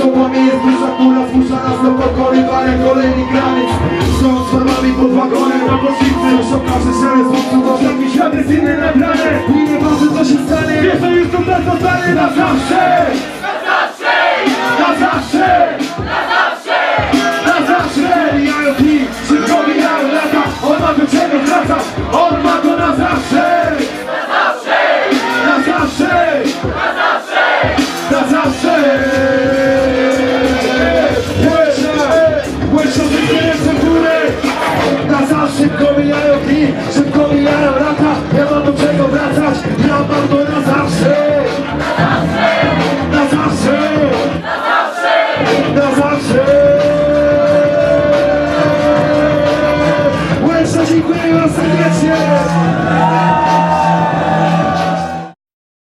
okopami jest dusza, która zmusza nas do pokonywania kolejnych granic. Są z formami pod wagonem na poczynce. Coś okaże się, ale sposób to jakieś agresywne nagrane. I nieważne co się stanie, wiesz, że już to zostanie na zawsze.